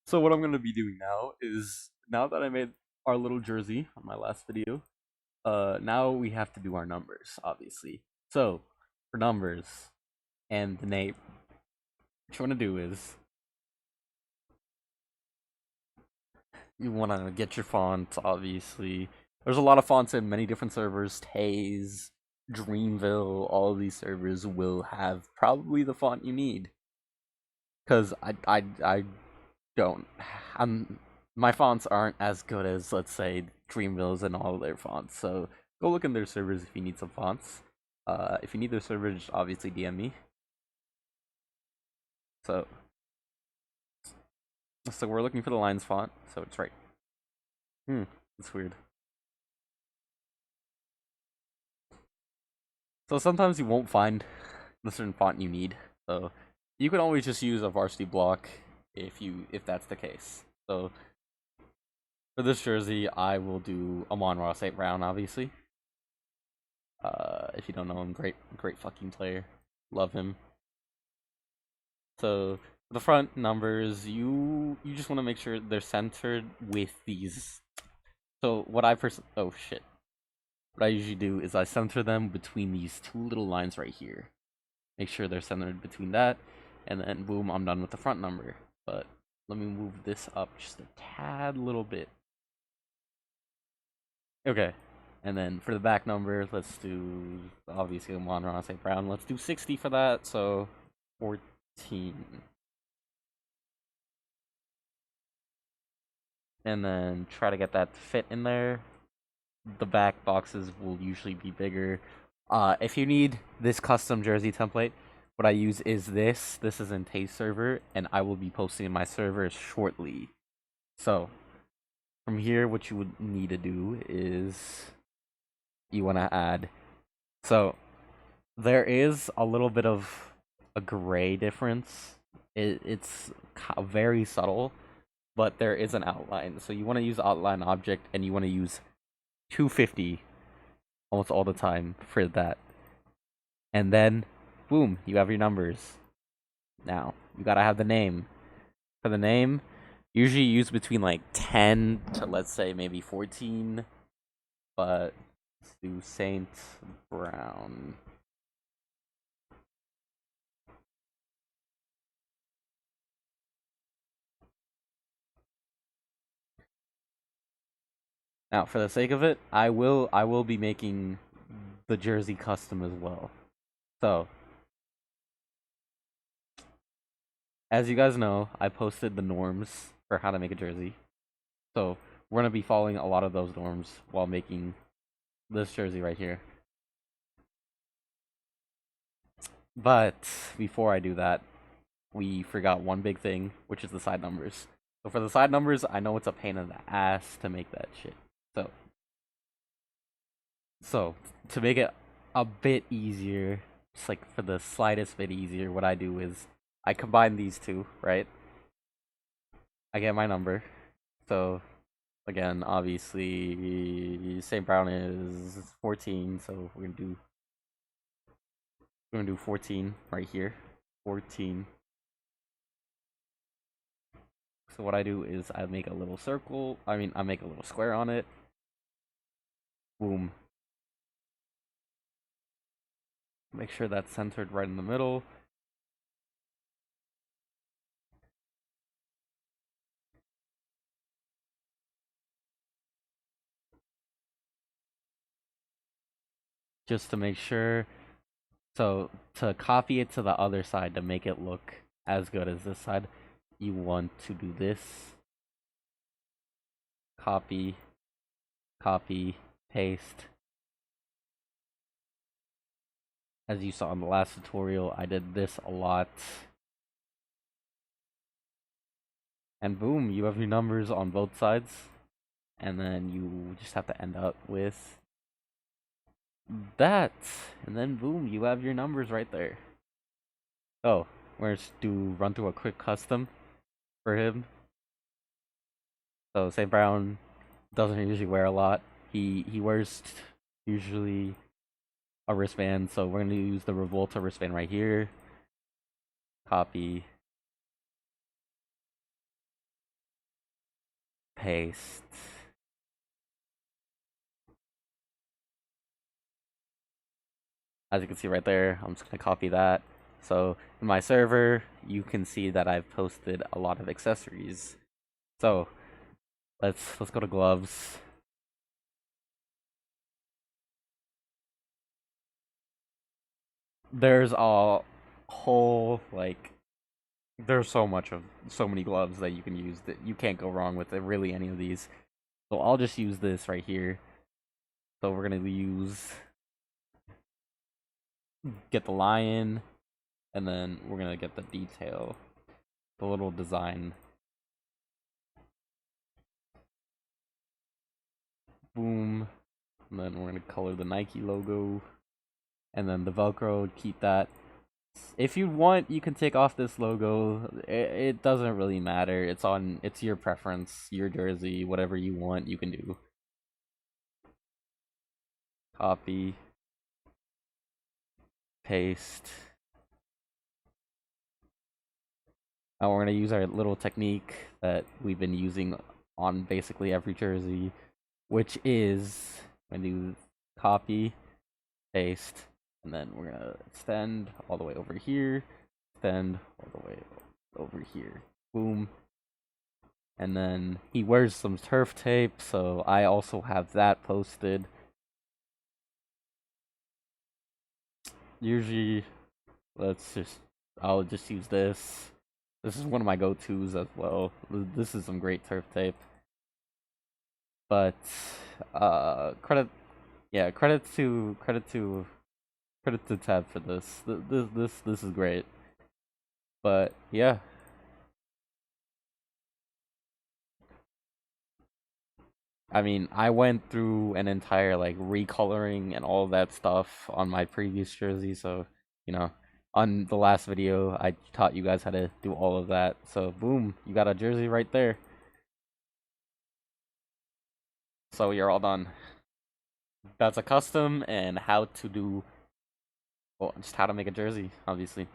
So what I'm gonna be doing now is now that I made our little jersey on my last video, now we have to do our numbers, obviously. So for numbers and the name, what you wanna do is you wanna get your fonts, obviously. There's a lot of fonts in many different servers, Taze, Dreamville, all of these servers will have probably the font you need. Cause I don't. I'm my fonts aren't as good as let's say Dreamville's and all of their fonts. So go look in their servers if you need some fonts. If you need their servers, just obviously DM me. So we're looking for the lines font. So it's right. It's weird. So sometimes you won't find the certain font you need. So you can always just use a varsity block if that's the case. So for this jersey, I will do Amon-Ra St. Brown, obviously. If you don't know him, great fucking player. Love him. So the front numbers, you just want to make sure they're centered with these. So oh shit. What I usually do is I center them between these two little lines right here. Make sure they're centered between that, and then boom, I'm done with the front number. But let me move this up just a tad little bit. Okay. And then for the back number, let's do obviously Amon-Ra St. Brown. Let's do 60 for that. So 14. And then try to get that to fit in there. The back boxes will usually be bigger. If you need this custom jersey template, what I use is this. This is in Taste server, and I will be posting in my server shortly. So from here, what you would need to do is you want to add. So there is a little bit of a gray difference. It's very subtle, but there is an outline. So you want to use outline object, and you want to use 250 almost all the time for that. And then, boom, you have your numbers. Now, you gotta have the name. For the name, usually use between like 10 to let's say maybe 14. But let's do Saint Brown. Now, for the sake of it, I will be making the jersey custom as well. So, as you guys know, I posted the norms for how to make a jersey. So, we're going to be following a lot of those norms while making this jersey right here. But before I do that, we forgot one big thing, which is the side numbers. So for the side numbers, I know it's a pain in the ass to make that shit. So to make it a bit easier, just like for the slightest bit easier, what I do is I combine these two, right? I get my number. So again, obviously St. Brown is 14, so we're gonna do 14 right here. 14. So what I do is I make a little circle. I make a little square on it. Boom. Make sure that's centered right in the middle. Just to make sure. So to copy it to the other side to make it look as good as this side, you want to do this. Copy, copy, paste. As you saw in the last tutorial, I did this a lot. And boom, you have your numbers on both sides. And then you just have to end up with that. And then boom, you have your numbers right there. Oh, we're just run through a quick custom for him. So St. Brown doesn't usually wear a lot. He wears usually a wristband, so we're gonna use the Revolta wristband right here. Copy. paste. As you can see right there, I'm just gonna copy that. So in my server, you can see that I've posted a lot of accessories. So let's go to gloves. There's a whole like there's so many gloves that you can use that you can't go wrong with really any of these. So I'll just use this right here. So we're gonna use get the lion, and then we're gonna get the detail, the little design. Boom. And then we're gonna color the Nike logo, and then the Velcro, keep that. If you want, you can take off this logo. It doesn't really matter. It's your preference, your jersey, whatever you want, you can do. Copy, paste. Now we're gonna use our little technique that we've been using on basically every jersey, which is I'm gonna do copy, paste, and then we're gonna extend all the way over here, extend all the way over here. Boom. And then he wears some turf tape, so I also have that posted. Usually, I'll just use this. This is one of my go-tos as well. This is some great turf tape. But credit to Tab for this. This is great. But yeah. I mean, I went through an entire like recoloring and all that stuff on my previous jersey, so you know, on the last video I taught you guys how to do all of that. So boom, you got a jersey right there. So you're all done. That's a custom and how to do well, just how to make a jersey, obviously.